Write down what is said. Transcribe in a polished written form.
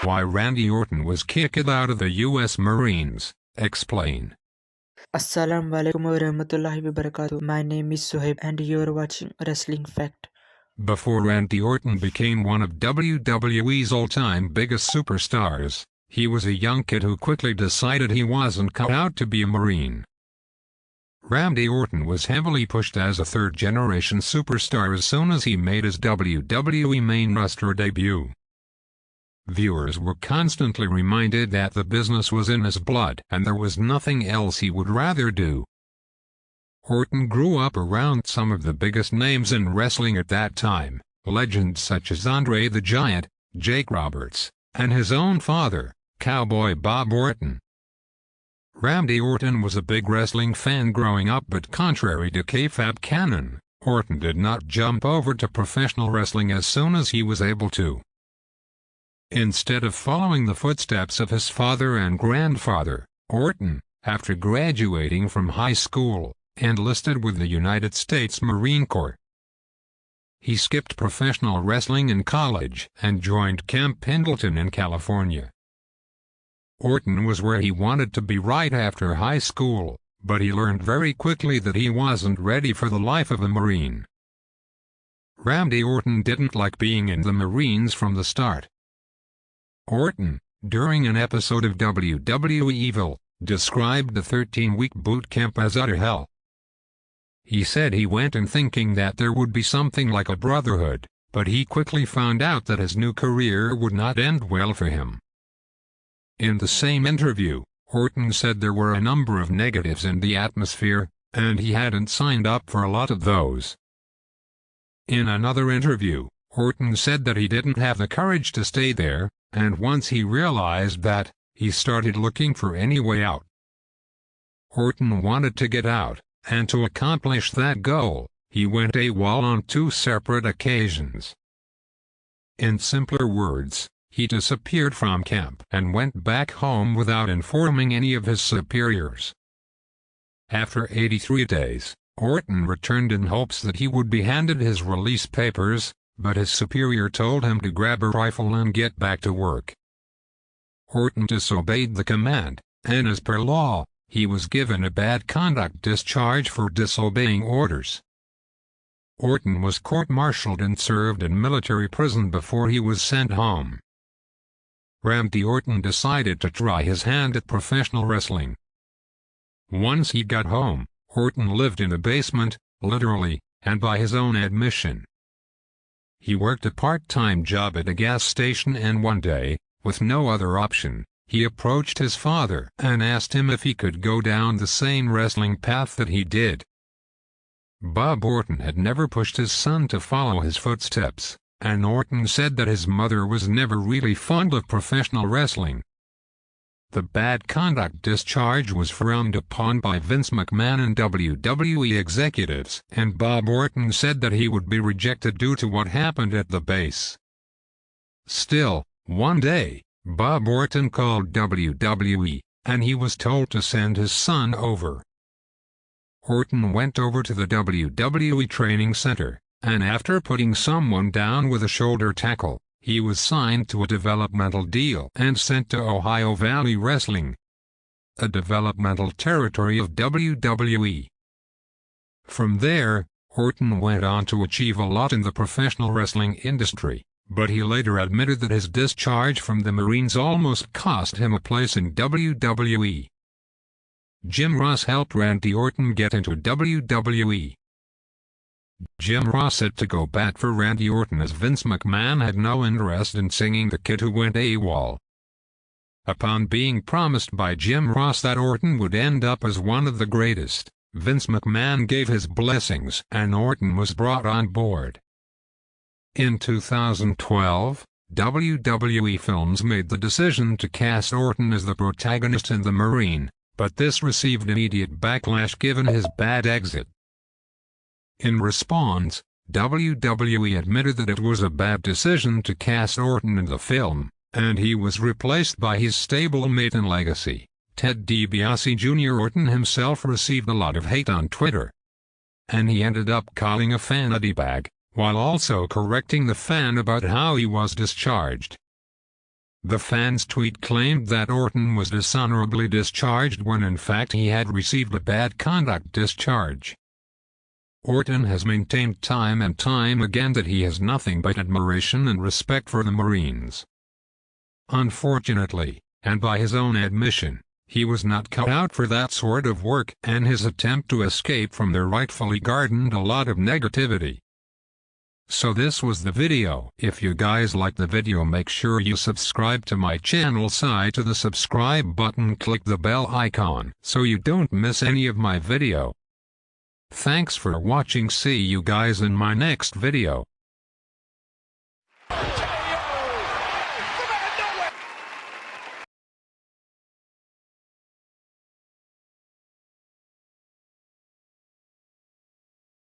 Why Randy Orton was kicked out of the U.S. Marines. Explain. Assalamualaikum warahmatullahi wabarakatuh. My name is SOHEB and you're watching Wrestling Fact. Before Randy Orton became one of WWE's all-time biggest superstars, he was a young kid who quickly decided he wasn't cut out to be a Marine. Randy Orton was heavily pushed as a third-generation superstar as soon as he made his WWE main roster debut. Viewers were constantly reminded that the business was in his blood and there was nothing else he would rather do. Orton grew up around some of the biggest names in wrestling at that time, legends such as Andre the Giant, Jake Roberts, and his own father, Cowboy Bob Orton. Randy Orton was a big wrestling fan growing up, but contrary to kayfabe canon, Orton did not jump over to professional wrestling as soon as he was able to. Instead of following the footsteps of his father and grandfather, Orton, after graduating from high school, enlisted with the United States Marine Corps. He skipped professional wrestling in college and joined Camp Pendleton in California. Orton was where he wanted to be right after high school, but he learned very quickly that he wasn't ready for the life of a Marine. Randy Orton didn't like being in the Marines from the start. Orton, during an episode of WWE Evil, described the 13-week boot camp as utter hell. He said he went in thinking that there would be something like a brotherhood, but he quickly found out that his new career would not end well for him. In the same interview, Orton said there were a number of negatives in the atmosphere, and he hadn't signed up for a lot of those. In another interview, Orton said that he didn't have the courage to stay there, and once he realized that, he started looking for any way out. Orton wanted to get out, and to accomplish that goal, he went AWOL on 2 separate occasions. In simpler words, he disappeared from camp and went back home without informing any of his superiors. After 83 days, Orton returned in hopes that he would be handed his release papers, but his superior told him to grab a rifle and get back to work. Orton disobeyed the command, and as per law, he was given a bad conduct discharge for disobeying orders. Orton was court-martialed and served in military prison before he was sent home. Randy Orton decided to try his hand at professional wrestling. Once he got home, Orton lived in a basement, literally, and by his own admission. He worked a part-time job at a gas station, and one day, with no other option, he approached his father and asked him if he could go down the same wrestling path that he did. Bob Orton had never pushed his son to follow his footsteps, and Orton said that his mother was never really fond of professional wrestling. The bad conduct discharge was frowned upon by Vince McMahon and WWE executives, and Bob Orton said that he would be rejected due to what happened at the base. Still, one day, Bob Orton called WWE, and he was told to send his son over. Orton went over to the WWE training center, and after putting someone down with a shoulder tackle, he was signed to a developmental deal and sent to Ohio Valley Wrestling, a developmental territory of WWE. From there, Orton went on to achieve a lot in the professional wrestling industry, but he later admitted that his discharge from the Marines almost cost him a place in WWE. Jim Ross helped Randy Orton get into WWE. Jim Ross said to go bat for Randy Orton as Vince McMahon had no interest in singing the kid who went AWOL. Upon being promised by Jim Ross that Orton would end up as one of the greatest, Vince McMahon gave his blessings and Orton was brought on board. In 2012, WWE Films made the decision to cast Orton as the protagonist in The Marine, but this received immediate backlash given his bad exit. In response, WWE admitted that it was a bad decision to cast Orton in the film, and he was replaced by his stablemate in legacy, Ted DiBiase Jr. Orton himself received a lot of hate on Twitter, and he ended up calling a fan a d-bag, while also correcting the fan about how he was discharged. The fan's tweet claimed that Orton was dishonorably discharged when in fact he had received a bad conduct discharge. Orton has maintained time and time again that he has nothing but admiration and respect for the Marines. Unfortunately, and by his own admission, he was not cut out for that sort of work, and his attempt to escape from there rightfully garnered a lot of negativity. So this was the video. If you guys like the video, make sure you subscribe to my channel. Side to the subscribe button, click the bell icon so you don't miss any of my video. Thanks for watching. See you guys in my next video.